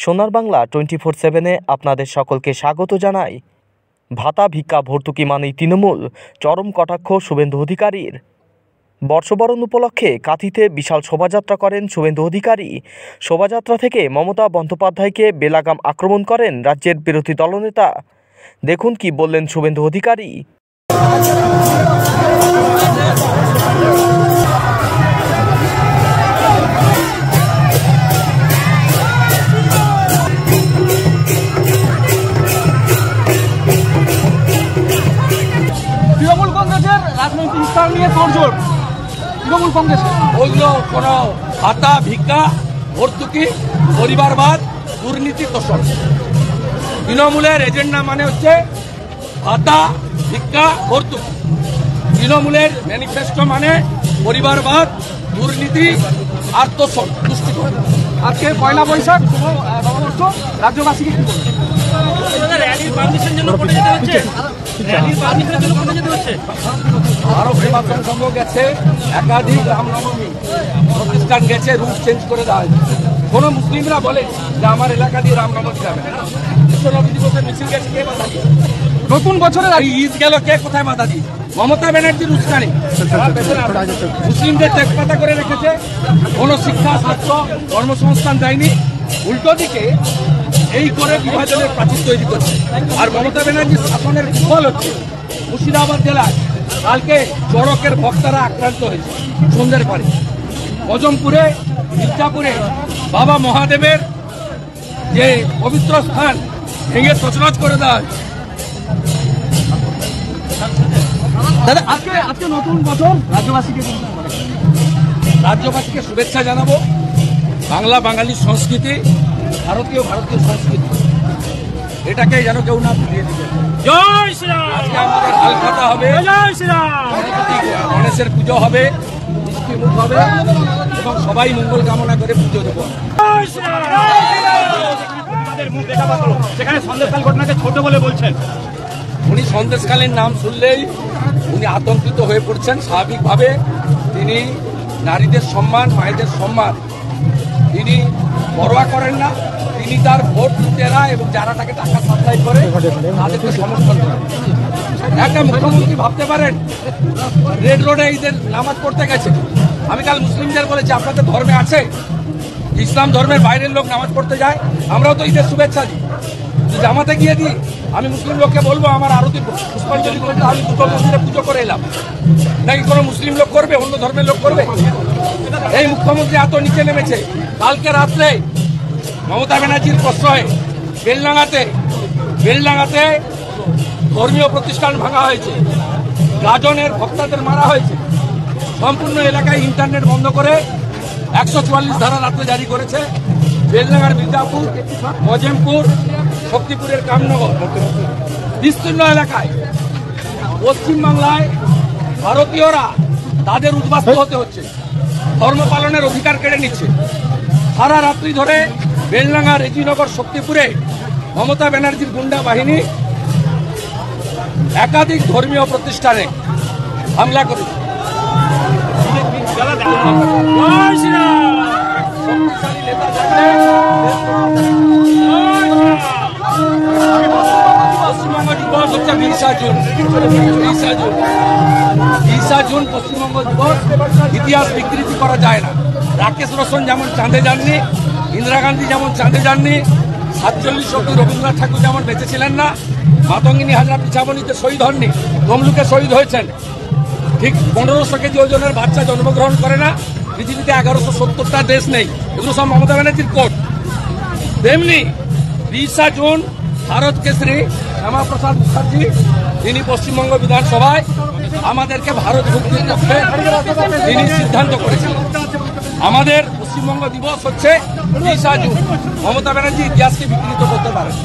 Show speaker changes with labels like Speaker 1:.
Speaker 1: সোনার বাংলা 24/7-এ আপনাদের সকলকে স্বাগত জানাই। ভাতা ভিক্ষা ভর্তুকি মানেই তৃণমূল, চরম কটাক্ষ শুভেন্দু অধিকারীর। বর্ষবরণ উপলক্ষে কাঁথিতে বিশাল শোভাযাত্রা করেন শুভেন্দু অধিকারী। শোভাযাত্রা থেকে মমতা বন্দ্যোপাধ্যায়কে বেলাগাম আক্রমণ করেন রাজ্যের বিরোধী দলনেতা। দেখুন কি বললেন শুভেন্দু অধিকারী।
Speaker 2: তৃণমূল কংগ্রেসের রাজনৈতিক স্থান নিয়ে তোড়জোড়। তৃণমূল কংগ্রেসের
Speaker 3: ওইগুলো কোনো ভাতা ভিক্ষা ভর্তুকি পরিবারবাদ দুর্নীতি তোষণ। তৃণমূলের এজেন্ডা মানে হচ্ছে ভাতা ভিক্ষা ভর্তুকি। তৃণমূলের ম্যানিফেস্টো মানে পরিবারবাদ দুর্নীতি আর তোষণ দুষ্টিকরণ।
Speaker 2: আজকে পয়লা বৈশাখ শুভ নববর্ষ, রাজ্যবাসীকে কি বলবেন?
Speaker 3: আরো নির্বাচন সংঘ গেছে, একাধিক রামনবমী প্রতিষ্ঠান গেছে, রুট চেঞ্জ করে দেওয়া হয়েছে। কোন মুসলিমরা বলে যে আমার এলাকা দিয়ে রামনবমী যাবে না। বিশ্বনবী দিবসের মিছিল গেছে, কে বাধা দিয়ে?
Speaker 2: নতুন বছরের
Speaker 3: এই ঈদ গেল, কে কোথায় বাধা দিয়ে? মমতা ব্যানার্জির উস্কানি। মুসলিমদের তেজপাতা করে রেখেছে, কোন শিক্ষা স্বাস্থ্য কর্মসংস্থান দেয়নি। উল্টো দিকে এই করে বিভাজনের প্রাচীর তৈরি করছে। আর মমতা ব্যানার্জির শাসনের ফল হচ্ছে মুর্শিদাবাদ জেলায় কালকে চড়কের ভক্তরা আক্রান্ত হয়েছে সন্ধ্যের পরে। বজমপুরে, মির্জাপুরে বাবা মহাদেবের যে পবিত্র স্থান ভেঙে তছনছ করে দেওয়া হয়েছে।
Speaker 2: দাদা, আজকে নতুন বছর, রাজ্যবাসীকে
Speaker 3: রাজ্যবাসীকে শুভেচ্ছা জানাবো। বাংলা বাঙালির সংস্কৃতি, ভারতীয় সংস্কৃতি, এটাকে যেন কেউ না ভুলিয়ে দিবে।
Speaker 2: জয় শ্রীরাম।
Speaker 3: আজকে আমাদের হালখাতা হবে,
Speaker 2: জয় শ্রীরাম।
Speaker 3: গণেশের পুজো হবে, মিষ্টিমুখ হবে এবং সবাই মঙ্গল কামনা করে পুজো দেবো।
Speaker 2: সেখানে সন্দেশকাল ঘটনাকে ছোট বলে বলছেন।
Speaker 3: উনি সন্দেশকালীন নাম শুনলেই উনি আতঙ্কিত হয়ে পড়ছেন। স্বাভাবিকভাবে তিনি নারীদের সম্মান, মায়েদের সম্মান তিনি পরোয়া করেন না। তিনি তার ভোট লুটেরা এবং যারা তাকে টাকা সাপ্লাই করে তাদেরকে সমর্থন করেন। একটা মুখ্যমন্ত্রী ভাবতে পারেন রেড রোডে ঈদের নামাজ পড়তে গেছে। আমি কাল মুসলিমদের বলেছি, আপনাদের ধর্মে আছে ইসলাম ধর্মের বাইরের লোক নামাজ পড়তে যায়, আমরাও তো ঈদের শুভেচ্ছা দিই, জামাতে গিয়ে দিই। আমি মুসলিম লোককে বলবো আমার আরতি পুষ্পাঞ্জলি করতে, আমি দুটো মন্দিরে পুজো করে এলাম, নাকি কোনো মুসলিম লোক করবে, অন্য ধর্মের লোক করবে? এই মুখ্যমন্ত্রী এত নিচে নেমেছে। কালকে রাত্রে মমতা ব্যানার্জির প্রশ্রয়ে বেলডাঙ্গাতে ধর্মীয় প্রতিষ্ঠান ভাঙা হয়েছে, গাজনের ভক্তদের মারা হয়েছে। সম্পূর্ণ এলাকায় ইন্টারনেট বন্ধ করে 144 ধারা রাত্রে জারি করেছে। বেলডাঙ্গার মির্জাপুর, মজেমপুর, শক্তিপুরের কামনগর বিস্তীর্ণ এলাকায় পশ্চিমবাংলায় ভারতীয়রা তাদের উদ্বাস্তু হতে হচ্ছে, ধর্ম পালনের অধিকার কেড়ে নিচ্ছে। সারা রাত্রি ধরে বেলডাঙ্গা, রেজিনগর, শক্তিপুরে মমতা ব্যানার্জির গুন্ডা বাহিনী একাধিক ধর্মীয় প্রতিষ্ঠানে হামলা করেছে। শক্তিশালী নেতা থাকলে পশ্চিমবঙ্গ দিবস হচ্ছে 20 জুন পশ্চিমবঙ্গ দিবস। ইতিহাস বিকৃতি করা যায় না। রাকেশ রোশন যেমন চাঁদে যাননি, ইন্দিরা গান্ধী যেমন চাঁদে যাননি, 47 অব্দি রবীন্দ্রনাথ ঠাকুর যেমন বেঁচে ছিলেন না, মাতঙ্গিনী হাজরা পিছাবনীতে শহীদ হননি, তমলুকে শহীদ হয়েছেন, ঠিক 1500 কেজি ওজনের বাচ্চা জন্মগ্রহণ করে না, পৃথিবীতে 1170টা দেশ নেই। এগুলো সব মমতা ব্যানার্জির কোট। তেমনি 20 জুন ভারত কেশরী শ্যামাপ্রসাদ মুখার্জি, তিনি পশ্চিমবঙ্গ বিধানসভায় আমাদেরকে ভারত মুক্তির পক্ষে তিনি সিদ্ধান্ত করেছেন। আমাদের পশ্চিমবঙ্গ দিবস হচ্ছে 20 জুন। মমতা ব্যানার্জি ইতিহাসকে বিকৃত করতে পারেন।